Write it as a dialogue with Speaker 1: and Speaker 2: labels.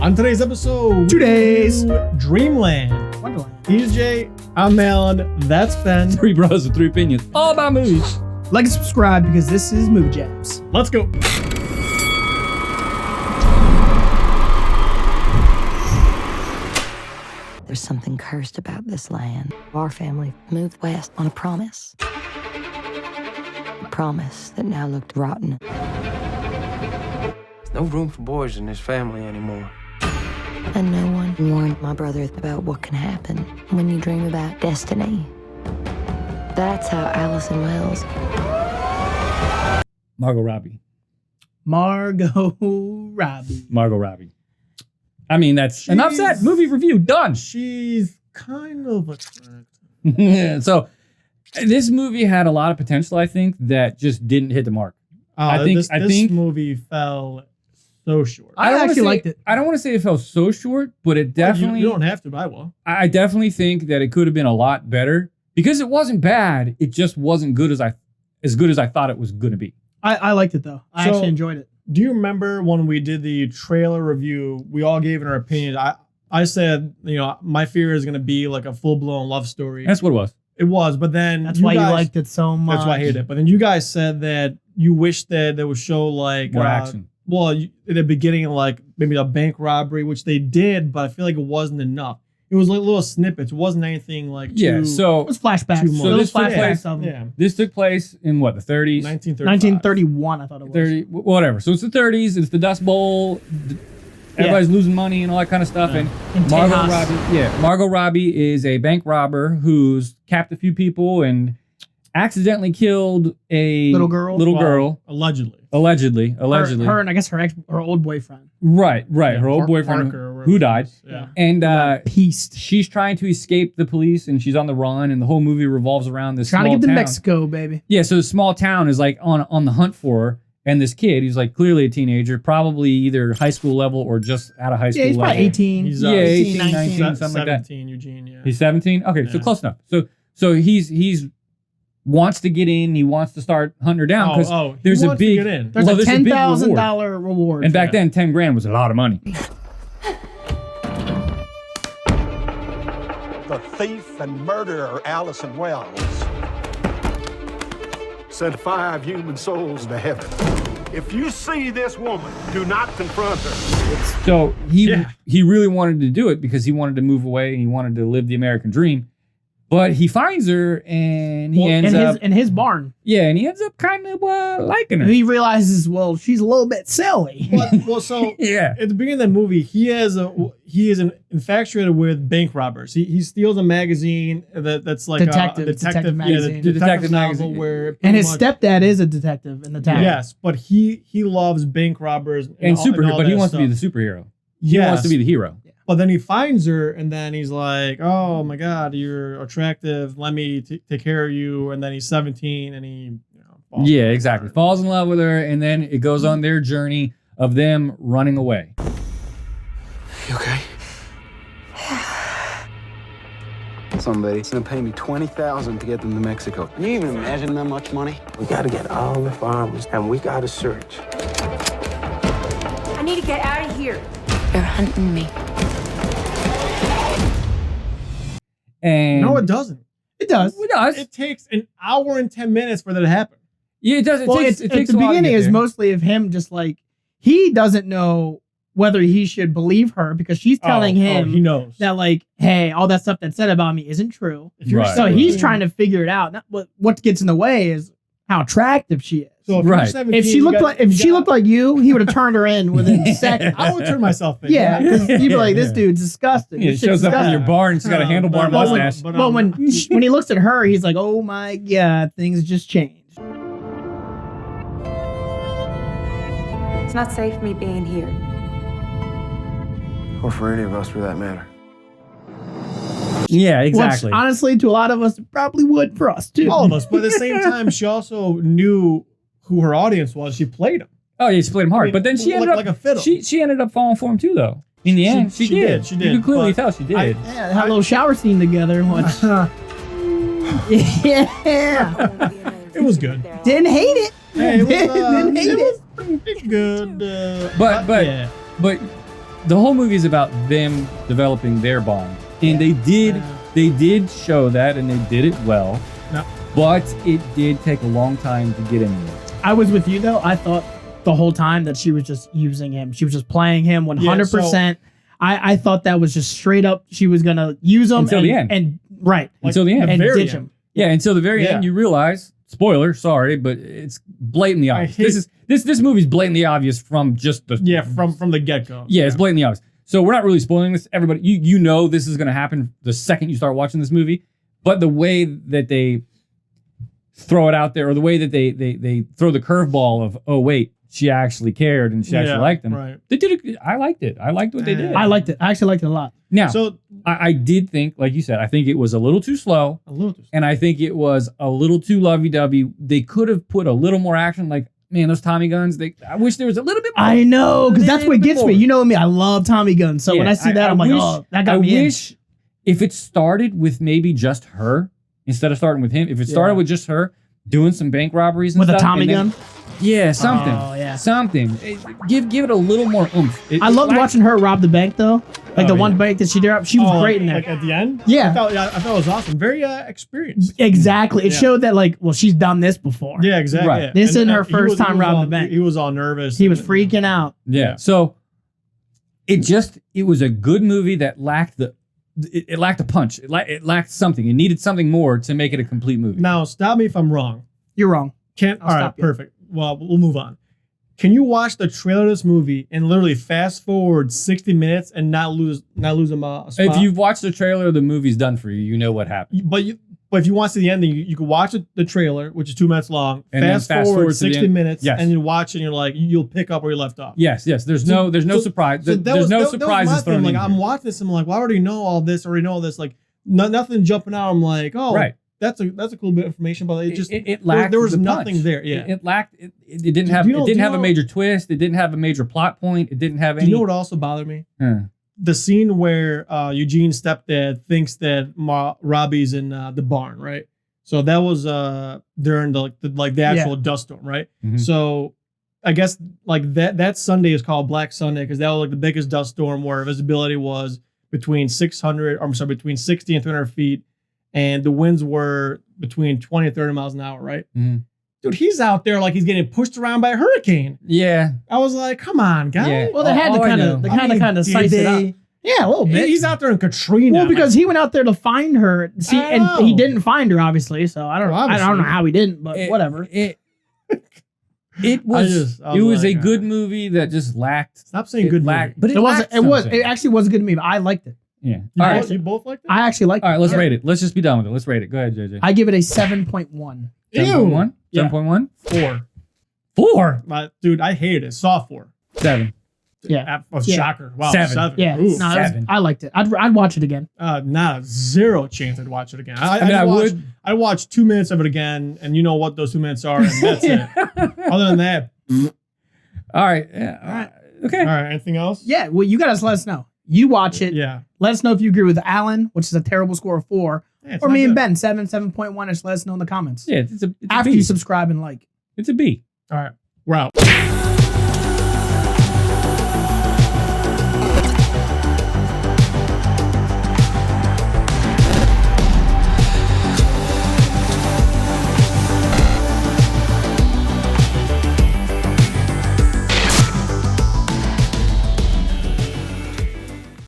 Speaker 1: On today's episode, Dreamland.
Speaker 2: Wonderland.
Speaker 1: He's Jay, I'm Alan, that's Ben.
Speaker 3: Three brothers with three opinions, all about movies.
Speaker 2: Like and subscribe because this is Movie Jams.
Speaker 1: Let's go.
Speaker 4: There's something cursed about this land. Our family moved west on a promise. A promise that now looked rotten.
Speaker 5: There's no room for boys in this family anymore.
Speaker 4: And no one warned my brother about what can happen when you dream about destiny. That's how Allison Wells.
Speaker 3: Margot Robbie.
Speaker 2: Margot Robbie.
Speaker 3: I mean, that's enough said. Movie review done.
Speaker 1: She's kind of attractive.
Speaker 3: So this movie had a lot of potential, I think, that just didn't hit the mark. I think
Speaker 1: this movie fell so short.
Speaker 2: I actually liked it.
Speaker 3: I don't want to say it fell so short, but it definitely.
Speaker 1: You don't have to, but I will.
Speaker 3: I definitely think that it could have been a lot better because it wasn't bad. It just wasn't good as I thought it was going to be.
Speaker 2: I liked it though. I actually enjoyed it.
Speaker 1: Do you remember when we did the trailer review? We all gave our opinions. I said, my fear is going to be like a full blown love story.
Speaker 3: That's what it was.
Speaker 1: It was, but then
Speaker 2: that's why you liked it so much.
Speaker 1: That's why I hated it. But then you guys said that you wish that they would show like
Speaker 3: more action.
Speaker 1: Well, in the beginning, like maybe a bank robbery, which they did, but I feel like it wasn't enough. It was like little snippets. It wasn't anything like
Speaker 2: so it was flashbacks.
Speaker 3: So this
Speaker 1: this
Speaker 3: took place in what, the 30s?
Speaker 1: 1931,
Speaker 2: I thought it was.
Speaker 3: 30, whatever. So it's the 30s. It's the Dust Bowl. Everybody's losing money and all that kind of stuff. And Margot Robbie is a bank robber who's capped a few people and accidentally killed a
Speaker 2: little girl.
Speaker 1: Allegedly.
Speaker 2: Her and I guess her old boyfriend.
Speaker 3: Right. Her old boyfriend who died.
Speaker 1: Yeah.
Speaker 3: And
Speaker 2: pieced.
Speaker 3: She's trying to escape the police and she's on the run and the whole movie revolves around this
Speaker 2: trying
Speaker 3: small
Speaker 2: to get to
Speaker 3: town.
Speaker 2: Mexico, baby.
Speaker 3: Yeah, so the small town is like on the hunt for her. And this kid, he's like clearly a teenager, probably either high school level or just out of high school level.
Speaker 2: Yeah, he's probably 18.
Speaker 1: He's
Speaker 3: 18,
Speaker 2: 19,
Speaker 3: 19, something like that.
Speaker 1: 17, Eugene, yeah.
Speaker 3: He's 17? Okay, so close enough. So he's wants to get in. He wants to start hunting her down because there's a big
Speaker 2: there's a $10,000 reward.
Speaker 3: And back then, 10 grand was a lot of money.
Speaker 6: The thief and murderer Allison Wells sent 5 human souls to heaven. If you see this woman, do not confront her.
Speaker 3: So he really wanted to do it because he wanted to move away and he wanted to live the American dream. But he finds her and he ends up
Speaker 2: in his barn.
Speaker 3: Yeah, and he ends up kind of liking her.
Speaker 2: He realizes, she's a little bit silly.
Speaker 1: So at the beginning of the movie, he is infatuated with bank robbers. He steals a magazine that's like
Speaker 2: detective magazine.
Speaker 1: The detective magazine.
Speaker 2: And his stepdad is a detective in the town.
Speaker 1: Yes, but he loves bank robbers
Speaker 3: and superhero. But he wants to be the superhero. He wants to be the hero.
Speaker 1: But then he finds her, and then he's like, "Oh my God, you're attractive. Let me take care of you." And then he's 17, and he
Speaker 3: falls in love with her, and then it goes on their journey of them running away.
Speaker 5: You okay? Somebody's gonna pay me $20,000 to get them to Mexico. Can you even imagine that much money? We gotta get all the farmers, and we gotta search.
Speaker 7: I need to get out of here.
Speaker 4: They're hunting me.
Speaker 3: And
Speaker 1: no, it doesn't.
Speaker 2: It does.
Speaker 1: It takes an hour and 10 minutes for that to happen.
Speaker 3: Yeah, it does. It takes
Speaker 2: the beginning is mostly of him just like he doesn't know whether he should believe her because she's telling him
Speaker 1: he knows
Speaker 2: that like, hey, all that stuff that's said about me isn't true.
Speaker 3: Right.
Speaker 2: So he's trying to figure it out. What gets in the way is how attractive she is.
Speaker 1: So
Speaker 2: if she looked like you, he would have turned her in within seconds.
Speaker 1: I would turn myself in.
Speaker 2: Yeah, because you'd be like, this dude's disgusting.
Speaker 3: It shows up in your bar and she's got a handlebar mustache.
Speaker 2: But when he looks at her, he's like, oh my God, things just changed.
Speaker 7: It's not safe me being here.
Speaker 5: Or for any of us, for that matter.
Speaker 3: Yeah, exactly.
Speaker 2: Which, honestly, to a lot of us, it probably would for us too.
Speaker 1: All of us. But at the same time, she also knew who her audience was. She played him.
Speaker 3: Oh, yeah, she played him hard. But then she ended up
Speaker 1: like a fiddle.
Speaker 3: She ended up faling for him too, though. In the end, she did.
Speaker 1: She did.
Speaker 3: You can clearly tell she did.
Speaker 2: They had a little shower scene together. Yeah.
Speaker 1: It was good.
Speaker 2: Didn't hate it.
Speaker 1: Hey,
Speaker 2: Didn't hate it.
Speaker 1: Was pretty good.
Speaker 3: But the whole movie is about them developing their bond, and they did show that, and they did it well.
Speaker 1: No.
Speaker 3: But it did take a long time to get into it.
Speaker 2: I was with you though. I thought the whole time that she was just using him. She was just playing him 100%. I thought that was just straight up. She was gonna use him
Speaker 3: Until the end. Until the end.
Speaker 2: and
Speaker 1: very
Speaker 2: ditch
Speaker 1: end.
Speaker 2: him.
Speaker 3: Yeah, until the very
Speaker 1: Yeah.
Speaker 3: end, you realize. Spoiler, sorry, but it's blatantly obvious. This movie's blatantly obvious from just the
Speaker 1: from the get go.
Speaker 3: Yeah, it's blatantly obvious. So we're not really spoiling this. Everybody, you know this is going to happen the second you start watching this movie. But the way that they throw it out there, or the way that they throw the curveball of, oh wait, she actually cared and she actually liked him.
Speaker 1: Right.
Speaker 3: They did it. I liked it. I liked what they did.
Speaker 2: I liked it. I actually liked it a lot.
Speaker 3: Now,
Speaker 1: So
Speaker 3: I did think, like you said, I think it was a little too slow.
Speaker 1: a little too.
Speaker 3: And I think it was a little too lovey-dovey. They could have put a little more action. Like, man, those Tommy guns. I wish there was a little bit more.
Speaker 2: I know, because that's what gets me. You know me. I love Tommy guns. So when
Speaker 3: Yeah,
Speaker 2: I see that, I'm like,
Speaker 3: wish-
Speaker 2: oh, that got
Speaker 3: I
Speaker 2: me in.
Speaker 3: wish if it started with maybe just her instead of starting with him. If it started with just her doing some bank robberies and
Speaker 2: With a
Speaker 3: stuff,
Speaker 2: Tommy
Speaker 3: and then-
Speaker 2: gun?
Speaker 3: Yeah, something.
Speaker 2: Oh, yeah.
Speaker 3: Something. Give it a little more oomph.
Speaker 2: I loved watching her rob the bank, though. Like the one bank that she did. She was great in there.
Speaker 1: Like at the end.
Speaker 2: Yeah.
Speaker 1: I thought it was awesome. Very experienced.
Speaker 2: Exactly. It
Speaker 1: Yeah.
Speaker 2: showed that, like, well, she's done this before.
Speaker 1: Yeah, exactly.
Speaker 3: Right.
Speaker 1: Yeah.
Speaker 2: This isn't her
Speaker 1: he
Speaker 2: first
Speaker 1: was- he
Speaker 2: time
Speaker 1: was
Speaker 2: robbing
Speaker 1: all-
Speaker 2: the bank.
Speaker 1: He was all nervous.
Speaker 2: He was freaking out.
Speaker 3: Yeah. So it was a good movie that lacked it lacked a punch. It lacked something. It needed something more to make it a complete movie.
Speaker 1: Now, stop me if I'm wrong.
Speaker 2: You're wrong.
Speaker 1: All right,
Speaker 2: stop you.
Speaker 1: perfect. Well, we'll move on. Can you watch the trailer of this movie and literally fast forward 60 minutes and not lose a spot?
Speaker 3: If you've watched the trailer, the movie's done for you. You know what happened.
Speaker 1: But if you want to see the ending, you can watch the trailer, which is 2 minutes long.
Speaker 3: And then
Speaker 1: Fast
Speaker 3: fast
Speaker 1: forward
Speaker 3: forward to the
Speaker 1: 60
Speaker 3: end.
Speaker 1: minutes,
Speaker 3: Yes.
Speaker 1: and you watch it, and you're like, you'll pick up where you left off.
Speaker 3: Yes. There's no surprise.
Speaker 1: So that
Speaker 3: There's
Speaker 1: was-
Speaker 3: no
Speaker 1: that was my
Speaker 3: surprises
Speaker 1: thing.
Speaker 3: thrown
Speaker 1: Like
Speaker 3: in
Speaker 1: I'm
Speaker 3: here.
Speaker 1: watching this, I'm like, well, I already know all this. Already know all this. Like nothing jumping out. I'm like, oh,
Speaker 3: Right.
Speaker 1: That's a cool bit of information, but it just
Speaker 3: it lacked.
Speaker 1: there was
Speaker 3: the
Speaker 1: nothing
Speaker 3: punch.
Speaker 1: there. Yeah.
Speaker 3: It lacked. It didn't have.
Speaker 1: you know-
Speaker 3: It
Speaker 1: do
Speaker 3: didn't
Speaker 1: you
Speaker 3: have a
Speaker 1: know-
Speaker 3: major twist. It didn't have a major plot point. It didn't have
Speaker 1: Do
Speaker 3: any.
Speaker 1: you know what also bothered me?
Speaker 3: Huh.
Speaker 1: The scene where Eugene's stepdad thinks that Robbie's in the barn, right? So that was during the actual dust storm, right?
Speaker 3: Mhm.
Speaker 1: So I guess like that Sunday is called Black Sunday because that was like the biggest dust storm where visibility was between 60 and 300 feet, and the winds were between 20 and 30 miles an hour, right?
Speaker 3: Mhm.
Speaker 1: Dude, he's out there like he's getting pushed around by a hurricane.
Speaker 3: Yeah.
Speaker 1: I was like, come on, guys.
Speaker 3: Yeah.
Speaker 2: Well, they had to
Speaker 3: All I
Speaker 2: kind
Speaker 3: know-
Speaker 2: of,
Speaker 1: I mean,
Speaker 2: size it up. Yeah, a little bit.
Speaker 1: He's out there in Katrina.
Speaker 2: Well, because he went out there to find her. See,
Speaker 1: I
Speaker 2: and
Speaker 1: know.
Speaker 2: he didn't find her, obviously. So I don't know. I don't know how he didn't, but whatever.
Speaker 3: It was.
Speaker 1: I
Speaker 3: It
Speaker 1: was
Speaker 3: was a
Speaker 1: like,
Speaker 3: good movie that just lacked.
Speaker 1: Stop saying good movie.
Speaker 3: But
Speaker 2: It wasn't.
Speaker 3: lacked
Speaker 2: It was.
Speaker 3: something.
Speaker 2: It actually was a good movie. I liked it.
Speaker 3: Yeah.
Speaker 1: You,
Speaker 3: All
Speaker 1: both,
Speaker 3: right.
Speaker 1: you both liked it?
Speaker 2: I actually liked it.
Speaker 3: All right. Let's
Speaker 2: Yeah.
Speaker 3: rate it. Let's just be done with it. Let's rate it. Go ahead, JJ.
Speaker 2: I give it a 7.1.
Speaker 3: 7.1.
Speaker 1: Yeah.
Speaker 3: 7.1.
Speaker 1: 4.
Speaker 3: 4.
Speaker 1: Dude, I hated it. Saw 4.
Speaker 3: 7.
Speaker 2: Yeah.
Speaker 1: Oh,
Speaker 2: Yeah.
Speaker 1: shocker. Wow.
Speaker 3: 7.
Speaker 2: Yeah.
Speaker 1: Ooh.
Speaker 2: No, it was-
Speaker 3: 7.
Speaker 2: I liked it. I'd watch it again.
Speaker 1: Not zero chance I'd watch it again.
Speaker 3: I would.
Speaker 1: I watched 2 minutes of it again, and you know what those 2 minutes are, and that's it. Other than that,
Speaker 3: All right. Yeah. All right. Okay.
Speaker 1: all right. Anything else?
Speaker 2: Yeah. Well, you gotta let us know. You watch it.
Speaker 1: Yeah.
Speaker 2: Let us know if you agree with Alan, which is a terrible score of 4,
Speaker 1: Yeah, it's
Speaker 2: or
Speaker 1: not
Speaker 2: me and
Speaker 1: good.
Speaker 2: Ben, 7.1. Just let us know in the comments
Speaker 3: Yeah. It's a
Speaker 2: after
Speaker 3: B.
Speaker 2: you subscribe and like.
Speaker 3: It's a B.
Speaker 1: All right. We're out.